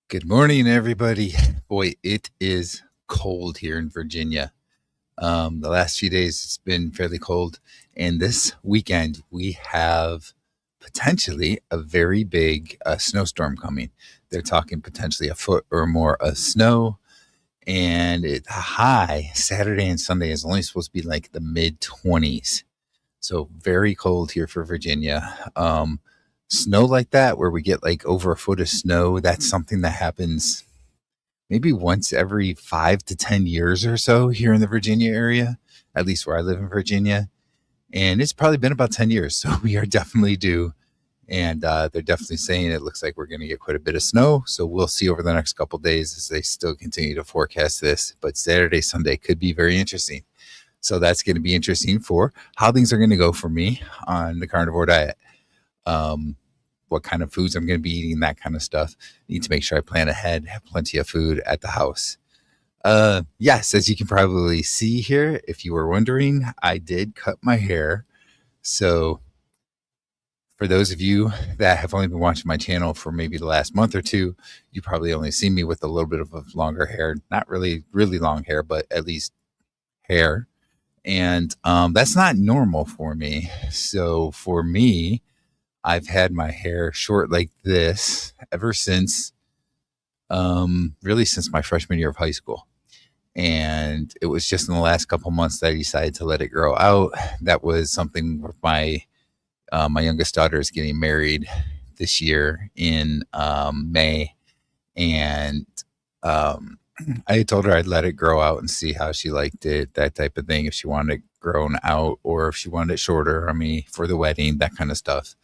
Good morning, everybody. Boy, it is cold here in Virginia. The last few days it's been fairly cold, and this weekend we have potentially a very big snowstorm coming. They're talking potentially a foot or more of snow, and the high Saturday and Sunday is only supposed to be like the mid 20s. So very cold here for Virginia. Snow like that, where we get like over a foot of snow, that's something that happens maybe once every 5 to 10 years or so here in the Virginia area, at least where I live in Virginia. And it's probably been about 10 years. So we are definitely due. And they're definitely saying it looks like we're going to get quite a bit of snow. So we'll see over the next couple of days as they still continue to forecast this. But Saturday, Sunday could be very interesting. So that's going to be interesting for how things are going to go for me on the carnivore diet. Um, what kind of foods I'm going to be eating, that kind of stuff. Need to make sure I plan ahead, have plenty of food at the house. Yes, as you can probably see here, if you were wondering, I did cut my hair. So for those of you that have only been watching my channel for maybe the last month or two, you probably only see me with a little bit of a longer hair, not really, really long hair, but at least hair. And that's not normal for me. So for me, I've had my hair short like this ever since, really since my freshman year of high school. And it was just in the last couple months that I decided to let it grow out. That was something with my youngest daughter is getting married this year in May, and um, I told her I'd let it grow out and see how she liked it, that type of thing. If she wanted it grown out or if she wanted it shorter, I mean, for the wedding, that kind of stuff.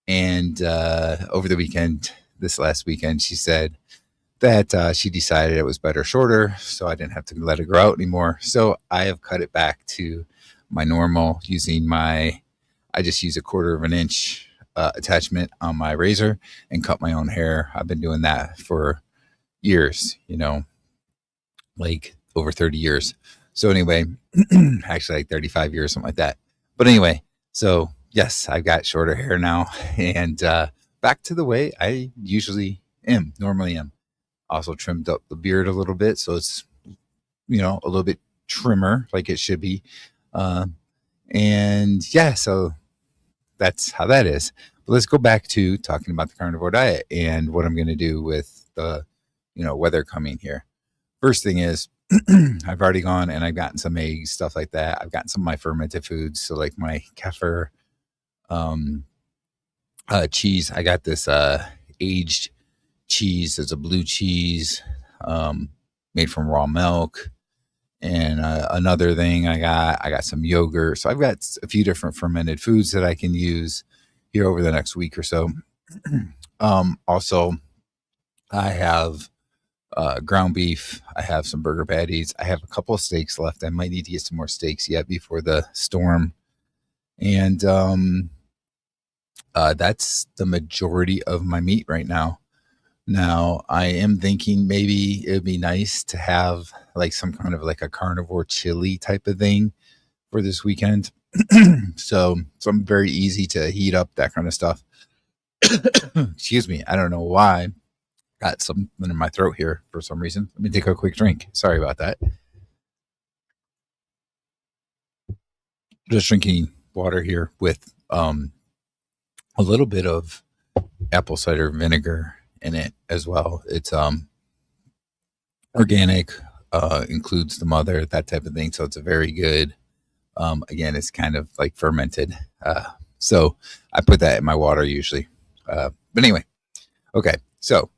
And over the weekend, this last weekend, she said that she decided it was better shorter, so I didn't have to let it grow out anymore. So I have cut it back to my normal using I just use a quarter of an inch attachment on my razor and cut my own hair. I've been doing that for years, like over 30 years. So anyway, actually like 35 years, something like that. But anyway, so yes, I've got shorter hair now and back to the way I normally am. Also trimmed up the beard a little bit. So it's, a little bit trimmer like it should be. Uh, and yeah, so that's how that is. But let's go back to talking about the carnivore diet and what I'm going to do with the, weather coming here. First thing is, I've already gone and I've gotten some eggs, stuff like that. I've gotten some of my fermented foods, so like my kefir, um, cheese. I got this aged cheese. It's a blue cheese um, made from raw milk. And another thing I got some yogurt. So I've got a few different fermented foods that I can use here over the next week or so. Also, I have ground beef. I have some burger patties. I have a couple of steaks left. I might need to get some more steaks yet before the storm. And that's the majority of my meat right now. Now, I am thinking maybe it would be nice to have like some kind of like a carnivore chili type of thing for this weekend. So, some very easy to heat up, that kind of stuff. Excuse me. I don't know why. Got something in my throat here for some reason. Let me take a quick drink. Sorry about that. Just drinking water here with a little bit of apple cider vinegar in it as well. It's organic, includes the mother, that type of thing. So it's a very good. Again, it's kind of like fermented. So I put that in my water usually. But anyway, okay. So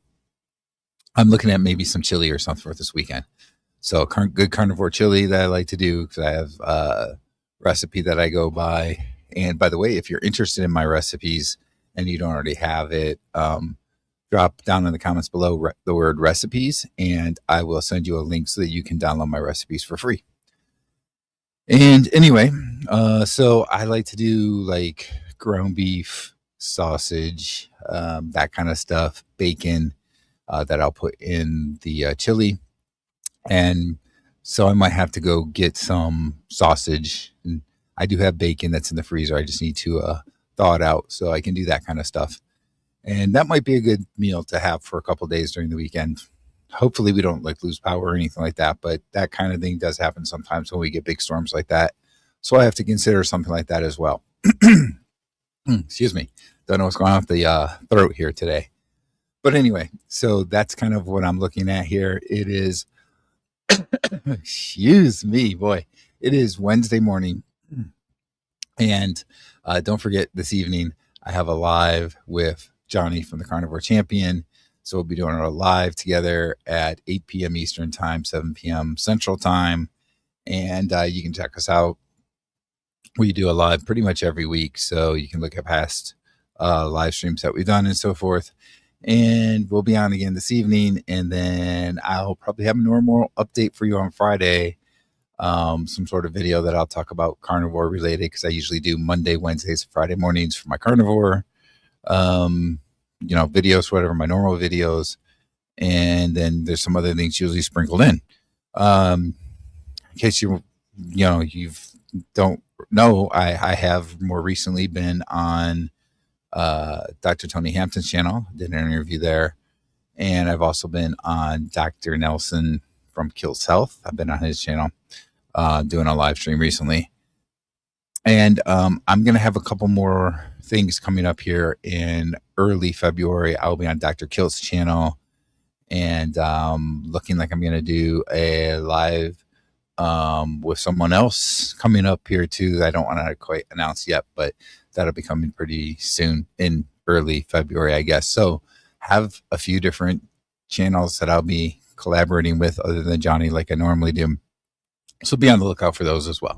I'm looking at maybe some chili or something for this weekend. So good carnivore chili that I like to do because I have a recipe that I go by. And by the way, if you're interested in my recipes and you don't already have it, drop down in the comments below the word recipes, and I will send you a link so that you can download my recipes for free. And anyway, so I like to do like ground beef, sausage, that kind of stuff, bacon that I'll put in the chili. And so I might have to go get some sausage. And I do have bacon that's in the freezer. I just need to thaw it out so I can do that kind of stuff. And that might be a good meal to have for a couple days during the weekend. Hopefully, we don't like lose power or anything like that, but that kind of thing does happen sometimes when we get big storms like that. So I have to consider something like that as well. Excuse me. Don't know what's going on with the throat here today. But anyway, so that's kind of what I'm looking at here. It is, excuse me, boy, it is Wednesday morning. And don't forget this evening, I have a live with Johnny from the Carnivore Champion. So we'll be doing our live together at 8 p.m. Eastern Time, 7 p.m. Central Time. And you can check us out. We do a live pretty much every week. So you can look at past live streams that we've done and so forth. And we'll be on again this evening. And then I'll probably have a normal update for you on Friday. Some sort of video that I'll talk about carnivore related, because I usually do Monday, Wednesdays, Friday mornings for my carnivore, videos, whatever, my normal videos. And then there's some other things usually sprinkled in. In case you don't know, I have more recently been on Dr. Tony Hampton's channel, did an interview there. And I've also been on Dr. Nelson from Kills Health. I've been on his channel doing a live stream recently. And I'm going to have a couple more things coming up here in early February. I'll be on Dr. Kilt's channel, and looking like I'm going to do a live with someone else coming up here too. I don't want to quite announce yet, but that'll be coming pretty soon in early February, I guess. So have a few different channels that I'll be collaborating with other than Johnny like I normally do. So be on the lookout for those as well.